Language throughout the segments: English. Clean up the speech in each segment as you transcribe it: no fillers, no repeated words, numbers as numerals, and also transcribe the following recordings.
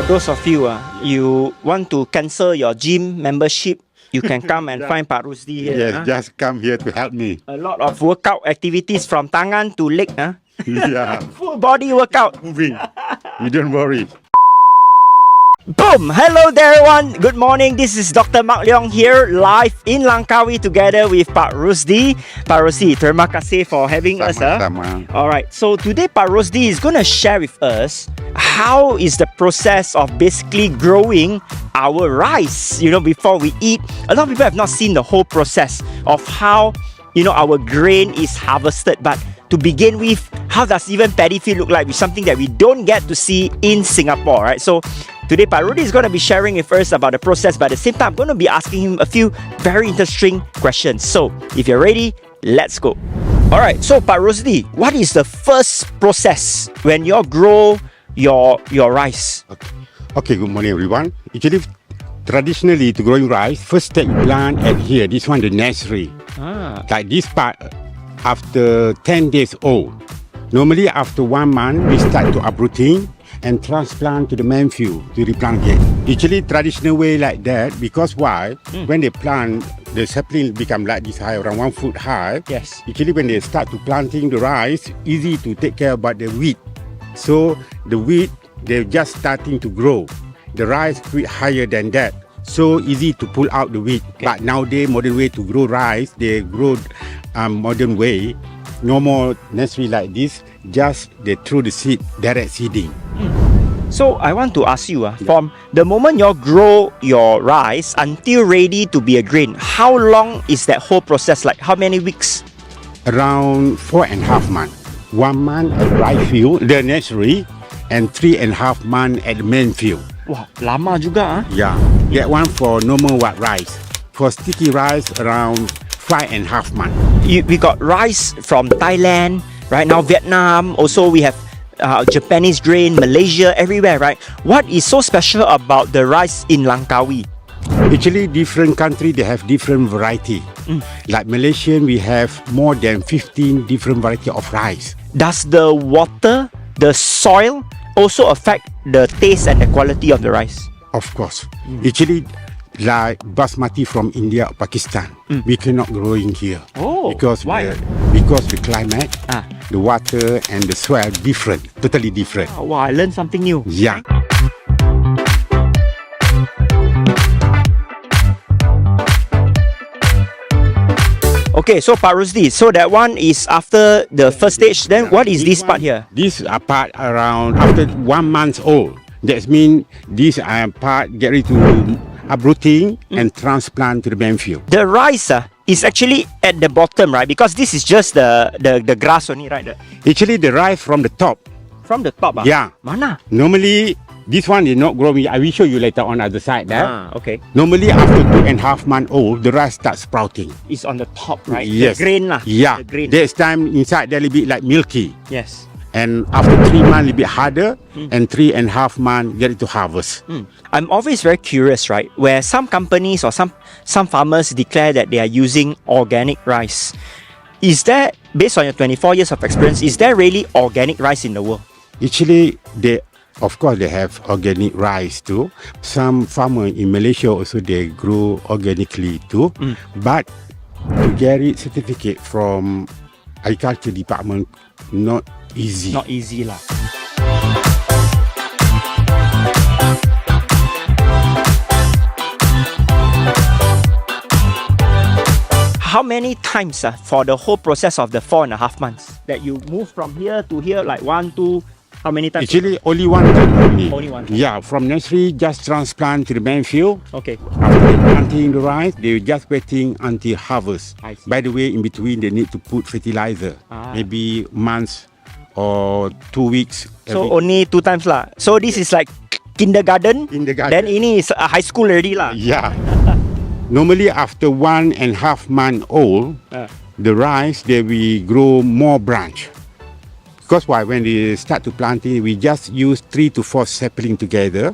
those of you you want to cancel your gym membership, you can come and find Pak Rosdi here. Yes, just come here to help me. A lot of workout activities from tangan to leg. Yeah, Full body workout. moving. You don't worry. Boom! Hello there everyone. Good morning. This is Dr. Leong here, live in Langkawi together with Pak Rosdi. Pak Rosdi, terima kasih for having us. Sama-sama. Alright, so today Pak Rosdi is going to share with us how is the process of basically growing our rice. You know, before we eat, a lot of people have not seen the whole process of how, you know, our grain is harvested. But to begin with, how does even paddy field look like, with something that we don't get to see in Singapore, right? So today, Pak Rosdi is going to be sharing with us about the process, but at the same time, I'm going to be asking him a few very interesting questions. So, if you're ready, let's go. Alright, so Pak Rosdi, what is the first process when you grow your rice? Okay, good morning everyone. Actually, traditionally to growing rice, first step you plant at here, this one the nursery. Like this part, after 10 days old. Normally after 1 month, we start to uprooting and transplant to the main field to replant again. Actually, traditional way like that, because why? When they plant, the sapling become like this high, around 1 foot high. Yes. Actually, when they start to planting the rice, easy to take care about the wheat. So the wheat, they're just starting to grow. The rice quite higher than that. So easy to pull out the wheat. Okay. But nowadays, modern way to grow rice, they grow modern way. No more nursery like this, just they throw the seed, direct seeding. So I want to ask you, from the moment you grow your rice until ready to be a grain, how long is that whole process like? How many weeks? Around 4.5 months. 1 month at the rice field, the nursery, and 3.5 months at the main field. Wah, lama juga Yeah, that one for normal white rice. For sticky rice, around 5.5 months. We got rice from Thailand, right now Vietnam, also we have Japanese grain, Malaysia, everywhere, right? What is so special about the rice in Langkawi? Actually, different country, they have different variety. Like Malaysian, we have more than 15 different variety of rice. Does the water, the soil also affect the taste and the quality of the rice? Of course. Actually, like basmati from India or Pakistan, we cannot grow in here. Oh, because why? Because the climate, Ah. the water and the soil different, totally different. Wow, I learned something new. Yeah. Okay, so Pak Rosdi, so that one is after the first stage. Then what is this part here? This part around after 1 month old. That means this part get ready to uprooting and transplant to the main field. The rice is actually at the bottom, right? Because this is just the grass only, right? Actually, the rice from the top. From the top. Yeah. Mana? Normally, this one is not growing. I will show you later on other side there. Okay. Normally, after 2.5 months old, the rice starts sprouting. It's on the top, right? Yes. The grain lah. Yeah. The grain. There's time inside there a little bit like milky. Yes. And after 3 months, a little bit harder. And 3.5 months, get it to harvest. I'm always very curious, right? Where some companies or some farmers declare that they are using organic rice. Is there, based on your 24 years of experience, is there really organic rice in the world? Actually, of course, they have organic rice too. Some farmers in Malaysia also, they grow organically too. But to get it certificate from agriculture department, not easy. Not easy lah. How many times for the whole process of the 4.5 months that you move from here to here, like 1, 2, how many times? Actually, only one time only. Only one time. Yeah, from nursery, just transplant to the main field. Okay. After planting the rice, they're just waiting until harvest. I see. By the way, in between, they need to put fertilizer. Maybe months or 2 weeks. So only 2 times lah. So this is like kindergarten. Kindergarten. Then ini is high school already lah. Yeah. Normally, after 1.5 months old, the rice, they will grow more branch. Because why? When they start to planting, we just use 3 to 4 sapling together.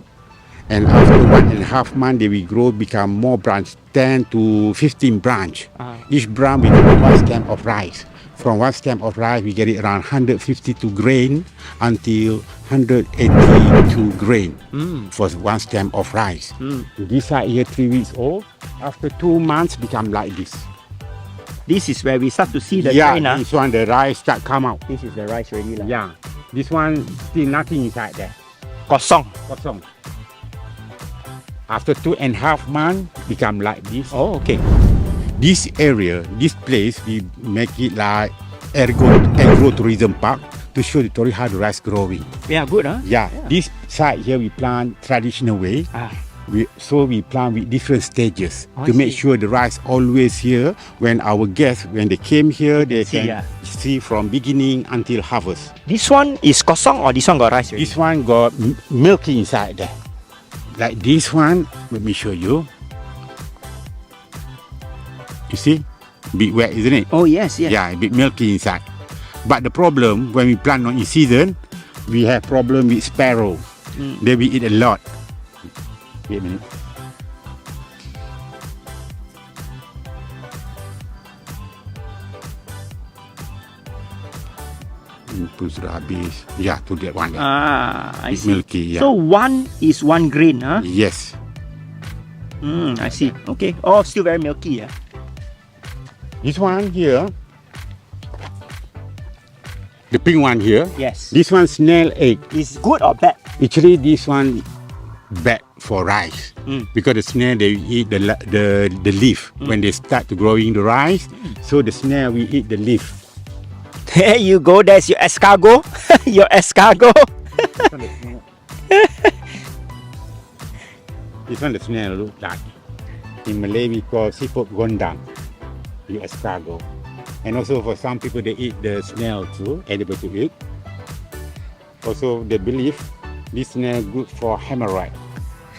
And after 1.5 months, they will grow, become more branch, 10 to 15 branch. Each branch will be 1 stem of rice. From one stem of rice, we get it around 152 grain until 182 grain for one stem of rice. This side here, 3 weeks old. After 2 months, become like this. This is where we start to see the Yeah, grain. this one, the rice start come out. This is the rice ready. Yeah, this one still nothing inside there. Kosong. Kosong. After 2.5 months, become like this. Oh, okay. This area, this place, we make it like agro-tourism park to show the story how the rice growing. Yeah, good, huh? Yeah, this side here we plant traditional way. We plant with different stages to make sure the rice always here. When our guests, when they came here, they can see from beginning until harvest. This one is kosong or this one got rice ready? This one got milky inside there. Like this one, let me show you. You see? Bit wet, isn't it? Oh, yes, yes. Yeah, a bit milky inside. But the problem, when we plant not in season, we have problem with sparrow. They will eat a lot. Wait a minute. Itu sudah habis. Yeah, to that one. I It's see. milky, yeah. So one is one grain, huh? Yes. I see. Okay. Oh, still very milky, yeah. This one here, the pink one here, Yes. this one snail egg. Is good or bad? Actually, this one bad for rice because the snail they eat the leaf when they start to growing the rice. So the snail will eat the leaf. There you go. There's your escargot. Your escargot. This one the snail look like. In Malay we call siput gondang, the escargot. And also for some people they eat the snail too, edible to eat. Also they believe this snail good for hemorrhoid.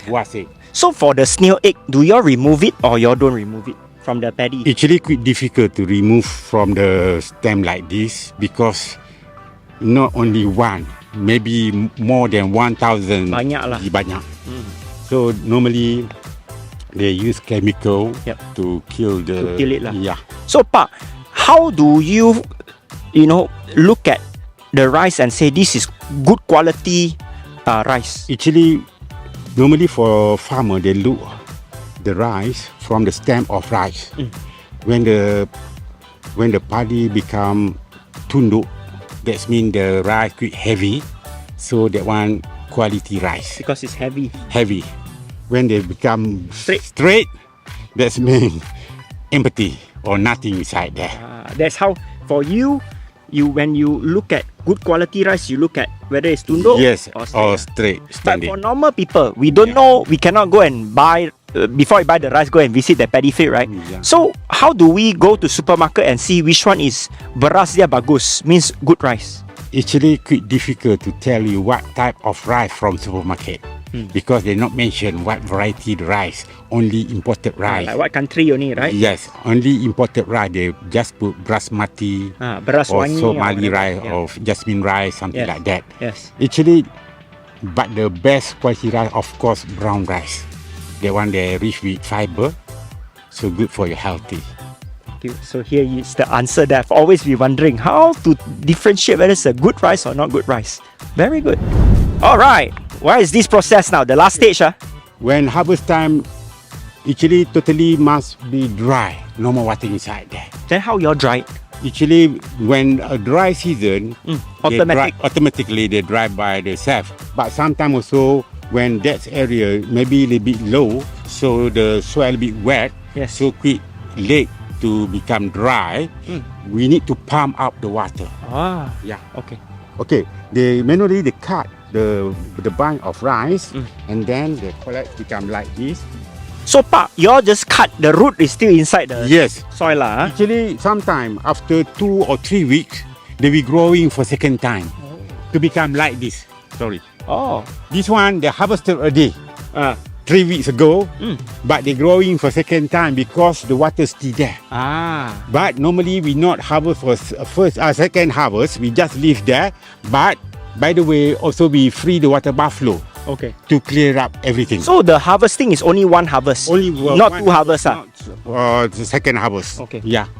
Wasi. So for the snail egg, do you all remove it or you all don't remove it from the paddy? Actually quite difficult to remove from the stem like this because not only one, maybe more than 1,000. Banyak lah. Banyak. So normally they use chemical to kill it lah. Yeah. So Pak, how do you look at the rice and say this is good quality rice? Actually, normally for farmer they look the rice from the stem of rice. When the paddy become tunduk, that means the rice quite heavy. So that one quality rice. Because it's heavy. Heavy. When they become Straight. that means empty or nothing inside there. That's how for you when you look at good quality rice, you look at whether it's tunduk Yes, or straight. or straight But standing. for normal people, we don't know, we cannot go and buy, before we buy the rice, go and visit the paddy field, right? Yeah. So how do we go to supermarket and see which one is beras dia bagus, means good rice? Actually quite difficult to tell you what type of rice from supermarket because they not mention what variety the rice, only imported rice. Like what country only, right? Yes, only imported rice. They just put basmati Beras or wangi Somali or rice whatever. or jasmine rice, something Yes. like that. Yes. Actually, but the best quality rice, of course, brown rice. The one they rich with fiber, so good for your healthy. So here is the answer that I've always been wondering, how to differentiate whether it's a good rice or not good rice. Very good. All right. Where is this process now? The last stage, When harvest time, actually totally must be dry. No more water inside there. Then how you all dry it? Actually, when a dry season, automatically they dry by themselves. But sometimes also when that area maybe a little bit low, so the soil a bit wet, Yes. so quick late to become dry, we need to pump up the water. Yeah. Okay. Okay. They manually they cut the bunch of rice and then they collect become like this. So Pak, you all just cut, the root is still inside the Yes. soil lah. Actually, sometime after 2 or 3 weeks, they will growing for second time to become like this. Sorry. Oh. This one they harvested already 3 weeks ago, but they growing for second time because the water still there. But normally we not harvest for second harvest. We just leave there. But by the way, also we free the water buffalo. Okay. To clear up everything. So the harvesting is only one harvest. Only not one, two harvests. The second harvest. Okay. Yeah.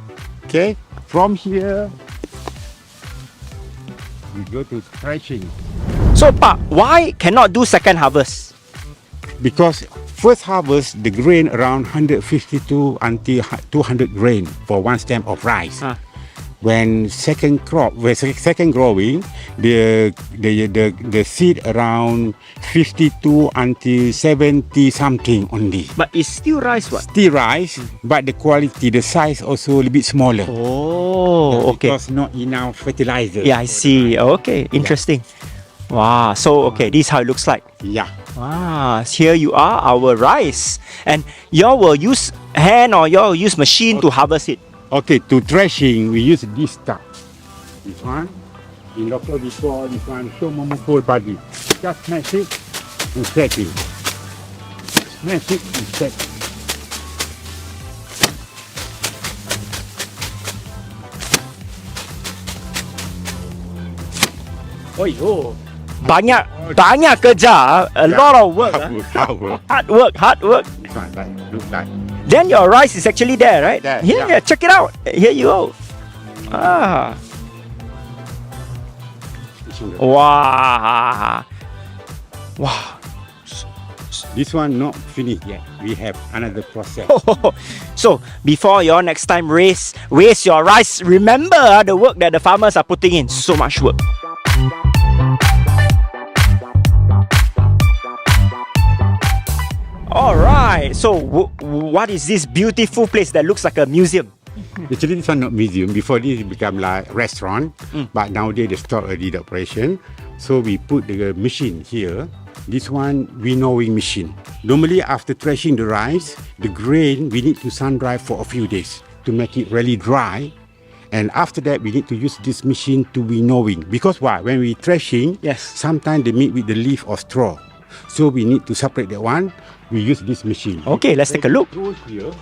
Okay. From here, we go to threshing. So, Pak, why cannot do second harvest? Because first harvest, the grain around 152 until 200 grain for one stem of rice. When second growing, the seed around 52 until 70 something only. But it's still rice, what? Still rice, but the quality, the size also a little bit smaller. Oh, okay. Because not enough fertilizer. Yeah, I see. Okay, interesting. Wow. So, okay, this is how it looks like. Yeah. Ah, here you are, our rice. And y'all will use hand or y'all will use machine to harvest it? Okay, to threshing, we use this stuff. This one, in local before this one, so Malaysia Paddy. Just smash it and set it. Smash it and set it. Oh, banyak kerja, a lot of work. Hard work. This one, like, look like. Then your rice is actually there, right? There, Here, yeah. check it out. Here you go. Ah. Wow. Wow. This one not finished yet. We have another process. So before your next time raise your rice, remember the work that the farmers are putting in. So much work. Alright, so what is this beautiful place that looks like a museum? Actually, this one not museum. Before this, it become like restaurant. But nowadays, they stop already the operation. So we put the machine here. This one, winnowing machine. Normally, after threshing the rice, the grain, we need to sun dry for a few days to make it really dry. And after that, we need to use this machine to winnowing. Because why? When we threshing, yes, sometimes they meet with the leaf or straw. So we need to separate that one. We use this machine. Okay, let's take a look. Here,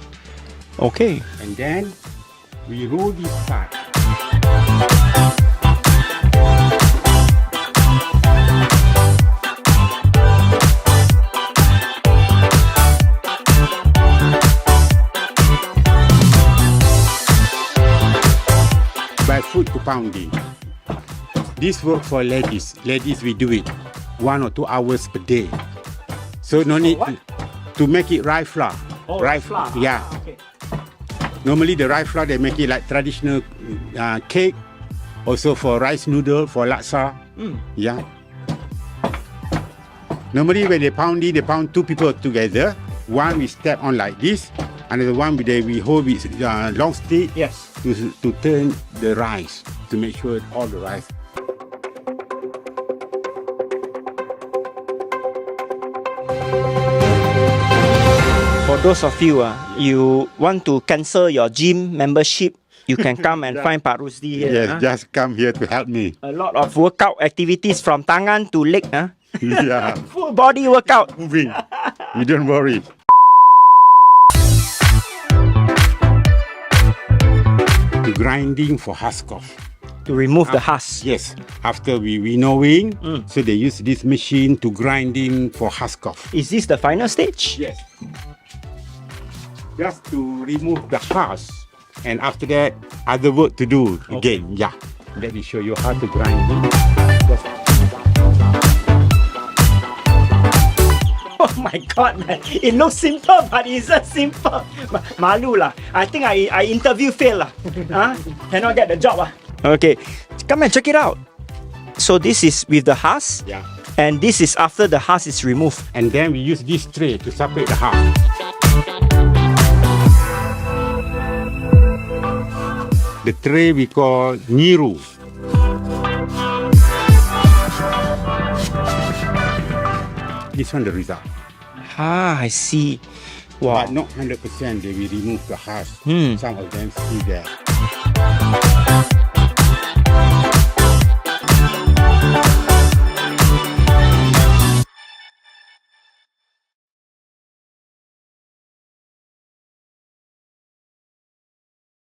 okay. and then we roll this part. By foot to pounding. This work for ladies. Ladies, we do it 1 or 2 hours per day. So no need to make it rye flour. Oh, rye flour. Yeah. Okay. Normally the rye flour they make it like traditional cake. Also for rice noodle, for laksa. Yeah. Normally when they pound 2 people together. One we step on like this, another one we hold with long stick. Yes. To turn the rice to make sure all the rice. For those of you you want to cancel your gym membership, you can come and find Pak Rosdi here. Yes, just come here to help me. A lot of workout activities from tangan to leg. Yeah. Full body workout. Moving. You don't worry. To grinding for husk off. To remove the husk. Yes. After we winnowing, so they use this machine to grinding for husk off. Is this the final stage? Yes. Just to remove the husk, and after that, other work to do again. Yeah. Let me show you how to grind it. Oh my god, man. It looks simple, but it's not simple. Malu lah. I think I interview fail lah. Cannot get the job. Okay, come and check it out. So this is with the husk. Yeah. And this is after the husk is removed. And then we use this tray to separate the husk. The tray we call niru. This one the result. I see. Wow. But not 100% they will remove the husk. Some of them still there.